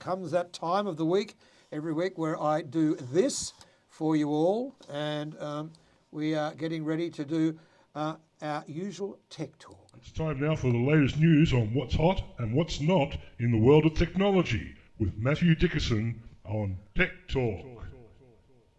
comes that time of the week, every week, where I do this for you all, and we are getting ready to do our usual tech talk. It's time now for the latest news on what's hot and what's not in the world of technology with Matthew Dickerson on Tech Talk,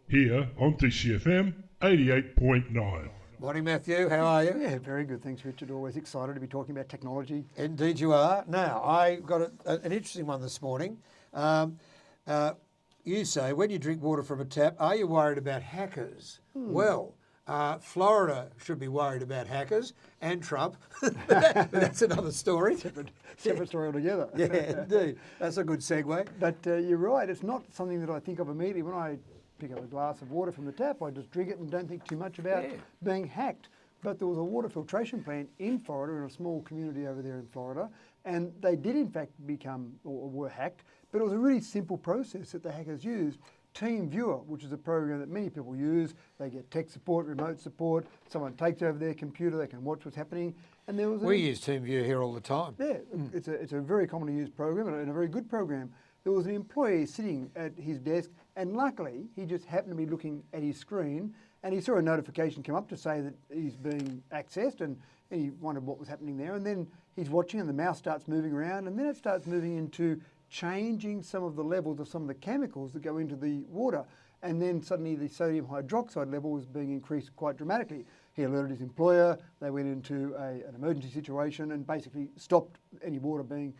here on TCFM 88.9. Morning, Matthew. How are you? Yeah, very good. Thanks, Richard. Always excited to be talking about technology. Indeed you are. Now, I got an interesting one this morning. You say, when you drink water from a tap, are you worried about hackers? Well, Florida should be worried about hackers and Trump. But that's another story. Separate story altogether. Yeah, indeed. That's a good segue. But you're right. It's not something that I think of immediately. When I pick up a glass of water from the tap, I just drink it and don't think too much about being hacked. But there was a water filtration plant in Florida, in a small community over there in Florida, and they did in fact become or were hacked. But it was a really simple process that the hackers used. TeamViewer, which is a program that many people use. They get tech support, remote support. Someone takes over their computer, they can watch what's happening. And there was we use TeamViewer here all the time. Yeah, it's a very commonly used program and a very good program. There was an employee sitting at his desk, and luckily he just happened to be looking at his screen, and he saw a notification come up to say that he's being accessed, and he wondered what was happening there. And then he's watching, and the mouse starts moving around, and then it starts moving into changing some of the levels of some of the chemicals that go into the water. And then suddenly the sodium hydroxide level was being increased quite dramatically. He alerted his employer, they went into an emergency situation and basically stopped any water being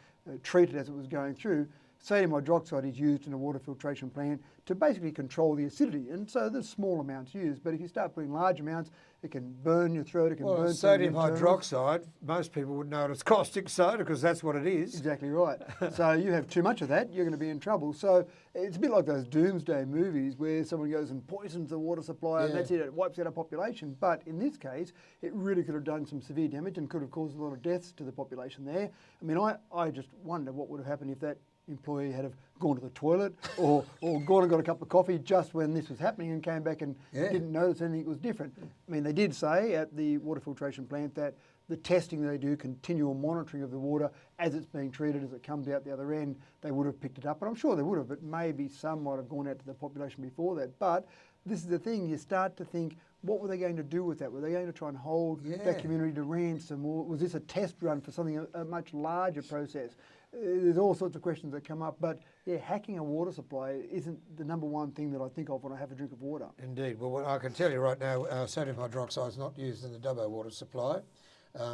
treated as it was going through. Sodium hydroxide is used in a water filtration plant to basically control the acidity, and so there's small amounts used, but if you start putting large amounts, it can burn your throat, it can burn sodium hydroxide, most people would know it as caustic soda because that's what it is. Exactly right. So you have too much of that, you're going to be in trouble. So it's a bit like those doomsday movies where someone goes and poisons the water supply and that's it, it wipes out a population. But in this case, it really could have done some severe damage and could have caused a lot of deaths to the population there. I mean, I just wonder what would have happened if that employee had have gone to the toilet or gone and got a cup of coffee just when this was happening and came back and didn't notice anything was different. I mean, they did say at the water filtration plant that the testing they do, continual monitoring of the water as it's being treated, as it comes out the other end, they would have picked it up. And I'm sure they would have, but maybe some might have gone out to the population before that. But this is the thing, you start to think, what were they going to do with that? Were they going to try and hold that community to ransom, or was this a test run for something, a much larger process? There's all sorts of questions that come up, but hacking a water supply isn't the number one thing that I think of when I have a drink of water. Indeed. Well, I can tell you right now, sodium hydroxide is not used in the Dubbo water supply.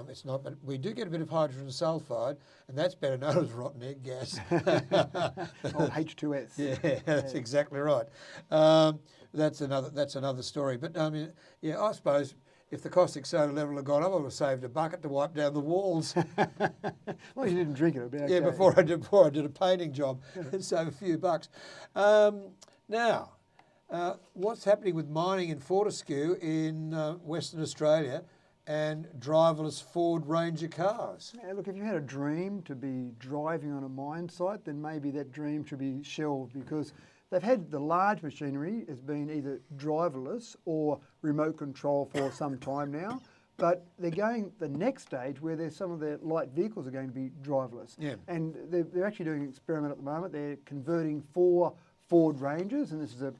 It's not, but we do get a bit of hydrogen sulfide, and that's better known as rotten egg gas. Or H2S. Yeah, that's exactly right. That's another story. But I mean, I suppose if the caustic soda level had gone up, I would have saved a bucket to wipe down the walls. Well, you didn't drink it, it'd be okay. Yeah, before I did a painting job and save a few bucks. Now, what's happening with mining in Fortescue in Western Australia and driverless Ford Ranger cars? Yeah, look, if you had a dream to be driving on a mine site, then maybe that dream should be shelved, because they've had the large machinery has been either driverless or remote control for some time now, but they're going the next stage where there's some of their light vehicles are going to be driverless. Yeah. And they're actually doing an experiment at the moment. They're converting 4 Ford Rangers, and this is a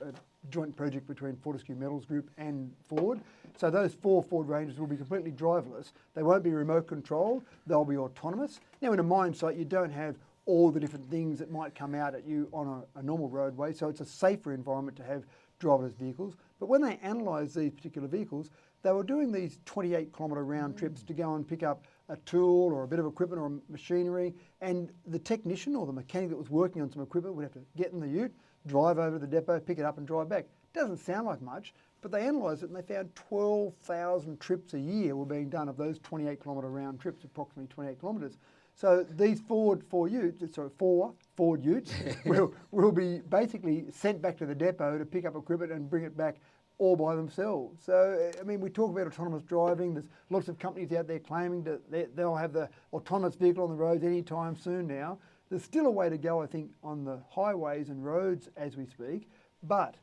joint project between Fortescue Metals Group and Ford. So those 4 Ford Rangers will be completely driverless. They won't be remote controlled, they'll be autonomous. Now in a mine site you don't have all the different things that might come out at you on a normal roadway, so it's a safer environment to have driverless vehicles. But when they analysed these particular vehicles, they were doing these 28-kilometre round trips to go and pick up a tool or a bit of equipment or machinery, and the technician or the mechanic that was working on some equipment would have to get in the ute, drive over to the depot, pick it up and drive back. Doesn't sound like much, but they analysed it and they found 12,000 trips a year were being done of those 28-kilometre round trips, approximately 28 kilometres. So these four Ford Utes will be basically sent back to the depot to pick up equipment and bring it back all by themselves. So, I mean, we talk about autonomous driving. There's lots of companies out there claiming that they'll have the autonomous vehicle on the roads anytime soon now. There's still a way to go, I think, on the highways and roads as we speak, but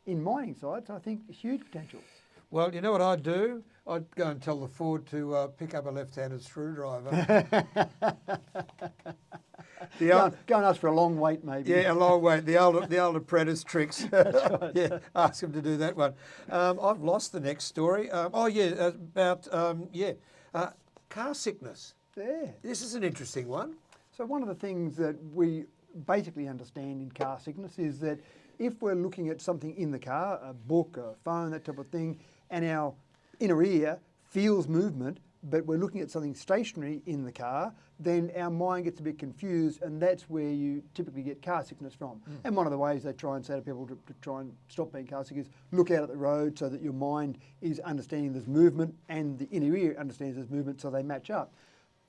in mining sites, I think huge potential. Well, you know what I'd do? I'd go and tell the Ford to pick up a left-handed screwdriver. The old, Go and ask for a long wait, maybe. yeah, a long way. The old apprentice tricks. Yeah, ask him to do that one. I've lost the next story. About car sickness. Yeah. This is an interesting one. So one of the things that we basically understand in car sickness is that if we're looking at something in the car, a book, a phone, that type of thing, and our inner ear feels movement, but we're looking at something stationary in the car, then our mind gets a bit confused, and that's where you typically get car sickness from. And one of the ways they try and say to people to try and stop being car sick is look out at the road so that your mind is understanding there's movement and the inner ear understands there's movement, so they match up.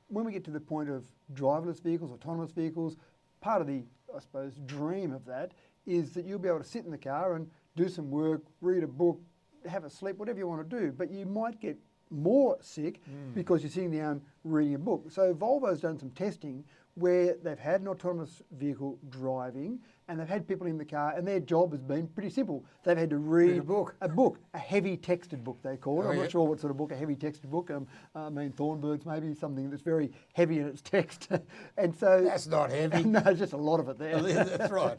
When we get to the point of driverless vehicles, autonomous vehicles, part of the, I suppose, dream of that is that you'll be able to sit in the car and do some work, read a book, have a sleep, whatever you want to do, but you might get more sick because you're sitting down reading a book. So Volvo's done some testing where they've had an autonomous vehicle driving and they've had people in the car and their job has been pretty simple. They've had to read a book, a heavy texted book they call it. I'm not sure what sort of book, a heavy texted book. I mean Thornburg's maybe something that's very heavy in its text. And so That's not heavy. no, there's just a lot of it there. That's right.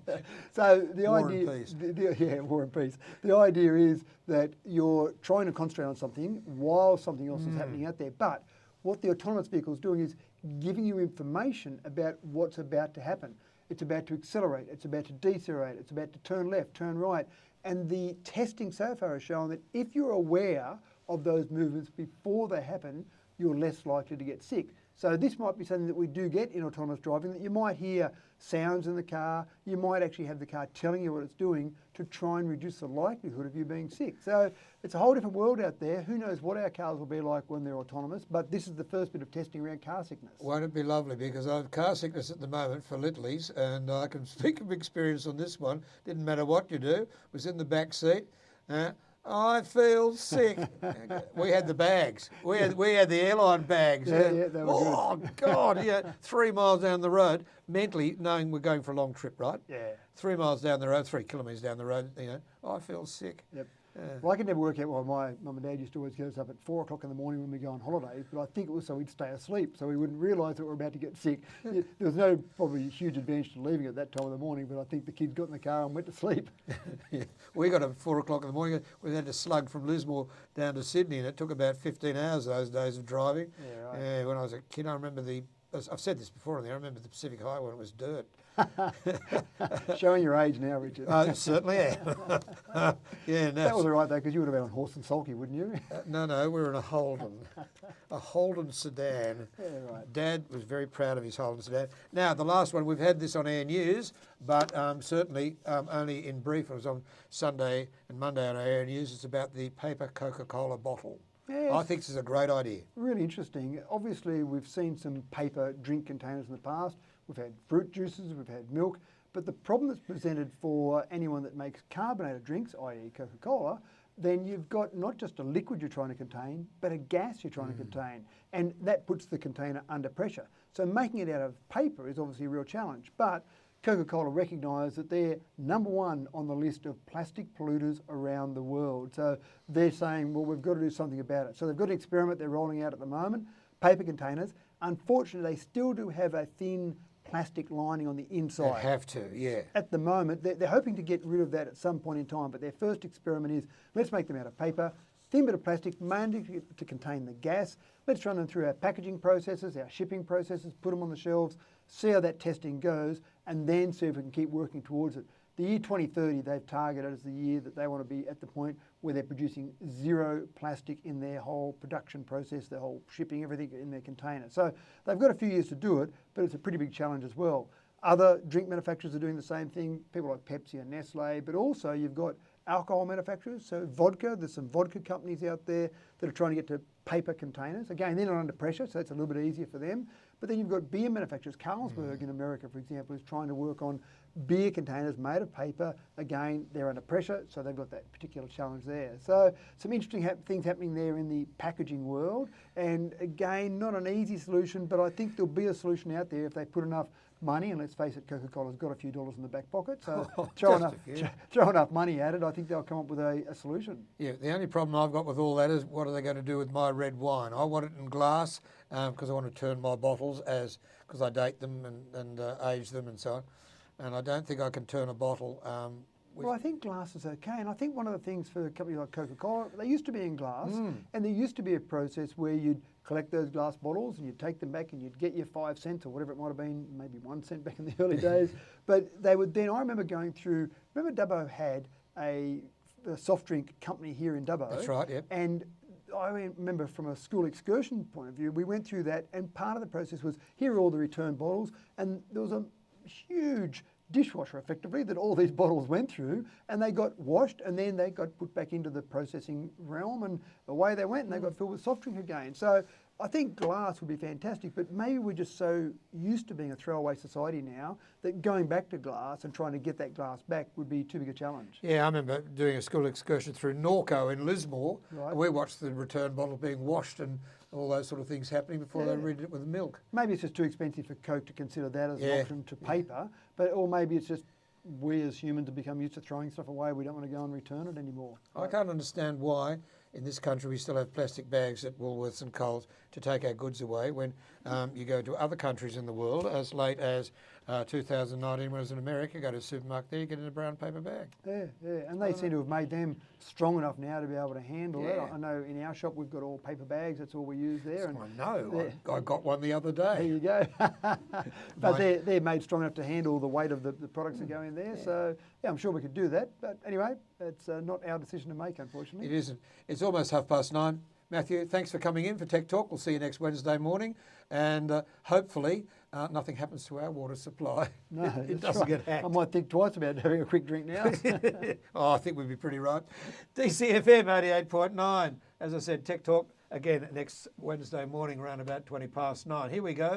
So the War idea, and peace. yeah, war and peace. The idea is that you're trying to concentrate on something while something else is happening out there. But what the autonomous vehicle is doing is giving you information about what's about to happen. It's about to accelerate, it's about to decelerate, it's about to turn left, turn right. And the testing so far has shown that if you're aware of those movements before they happen, you're less likely to get sick. So this might be something that we do get in autonomous driving, that you might hear sounds in the car, you might actually have the car telling you what it's doing to try and reduce the likelihood of you being sick. So it's a whole different world out there. Who knows what our cars will be like when they're autonomous, but this is the first bit of testing around car sickness. Won't it be lovely? Because I have car sickness at the moment for Littleys, and I can speak of experience on this one. Didn't matter what you do. Was in the back seat. I feel sick. We had the bags. We had the airline bags. Yeah, they were oh God! Yeah, 3 miles down the road. Mentally knowing we're going for a long trip, right? Yeah. 3 miles down the road, 3 kilometres down the road. I feel sick. Yep. Well, I could never work out why my mum and dad used to always get us up at 4 o'clock in the morning when we go on holidays, but I think it was so we'd stay asleep, so we wouldn't realise that we were about to get sick. There was no probably huge advantage to leaving at that time of the morning, but I think the kids got in the car and went to sleep. Yeah. We got up at 4 o'clock in the morning. We had to slug from Lismore down to Sydney, and it took about 15 hours those days of driving. Yeah, right. Yeah, when I was a kid, I remember I've said this before, I remember the Pacific Highway when it was dirt. Showing your age now, Richard. I certainly am. Yeah, no. That was all right though, because you would have been on horse and sulky, wouldn't you? No, we were in a Holden sedan. Yeah, right. Dad was very proud of his Holden sedan. Now, the last one, we've had this on Air News, but certainly only in brief. It was on Sunday and Monday on Air News. It's about the paper Coca-Cola bottle. Yes. I think this is a great idea. Really interesting. Obviously, we've seen some paper drink containers in the past. We've had fruit juices, we've had milk, but the problem that's presented for anyone that makes carbonated drinks, i.e. Coca-Cola, then you've got not just a liquid you're trying to contain, but a gas you're trying to contain. And that puts the container under pressure. So making it out of paper is obviously a real challenge. But Coca-Cola recognise that they're number one on the list of plastic polluters around the world. So they're saying, well, we've got to do something about it. So they've got an experiment they're rolling out at the moment, paper containers. Unfortunately, they still do have a thin plastic lining on the inside. They have to, yeah. At the moment, they're hoping to get rid of that at some point in time, but their first experiment is, let's make them out of paper, thin bit of plastic, mainly to contain the gas. Let's run them through our packaging processes, our shipping processes, put them on the shelves, see how that testing goes, and then see if we can keep working towards it. The year 2030 they've targeted as the year that they want to be at the point where they're producing zero plastic in their whole production process, their whole shipping, everything in their container. So they've got a few years to do it, but it's a pretty big challenge as well. Other drink manufacturers are doing the same thing, people like Pepsi and Nestle, but also you've got alcohol manufacturers, so vodka, there's some vodka companies out there that are trying to get to paper containers. Again, they're not under pressure, so it's a little bit easier for them. But then you've got beer manufacturers. Carlsberg in America, for example, is trying to work on beer containers made of paper. Again, they're under pressure, so they've got that particular challenge there. So some interesting things happening there in the packaging world. And again, not an easy solution, but I think there'll be a solution out there if they put enough money, and let's face it, Coca-Cola's got a few dollars in the back pocket, so Just a few. throw enough money at it, I think they'll come up with a solution. Yeah, the only problem I've got with all that is what are they going to do with my red wine? I want it in glass because I want to turn my bottles because I date them and age them and so on. And I don't think I can turn a bottle. Well, I think glass is okay, and I think one of the things for a company like Coca-Cola, they used to be in glass, and there used to be a process where you'd collect those glass bottles and you'd take them back and you'd get your 5 cents or whatever it might have been, maybe 1 cent back in the early days. But they would then, I remember going through, Dubbo had a soft drink company here in Dubbo. That's right, yep. And I remember from a school excursion point of view, we went through that, and part of the process was, here are all the return bottles, and there was a huge dishwasher effectively that all these bottles went through, and they got washed and then they got put back into the processing realm, and away they went and they got filled with soft drink again. So I think glass would be fantastic, but maybe we're just so used to being a throwaway society now that going back to glass and trying to get that glass back would be too big a challenge. Yeah, I remember doing a school excursion through Norco in Lismore. Right. And we watched the return bottle being washed and all those sort of things happening before they read it with milk. Maybe it's just too expensive for Coke to consider that as an Yeah. option to paper, but or maybe it's just we as humans have become used to throwing stuff away. We don't want to go and return it anymore. I can't understand why in this country we still have plastic bags at Woolworths and Coles to take our goods away when you go to other countries in the world, as late as 2019 when I was in America, go to a supermarket there, you get in a brown paper bag. Yeah, and they seem to have made them strong enough now to be able to handle it. Yeah. I know in our shop we've got all paper bags, that's all we use there. And I know, Yeah. I got one the other there day. you go. But they're made strong enough to handle the weight of the products that go in there. So, yeah, I'm sure we could do that. But anyway, it's not our decision to make, unfortunately. It isn't. It's almost 9:30. Matthew, thanks for coming in for Tech Talk. We'll see you next Wednesday morning. And hopefully nothing happens to our water supply. No, it that's doesn't right. get hacked. I might think twice about having a quick drink now. Oh, I think we'd be pretty right. DCFM 88.9. As I said, Tech Talk again next Wednesday morning around about 9:20. Here we go.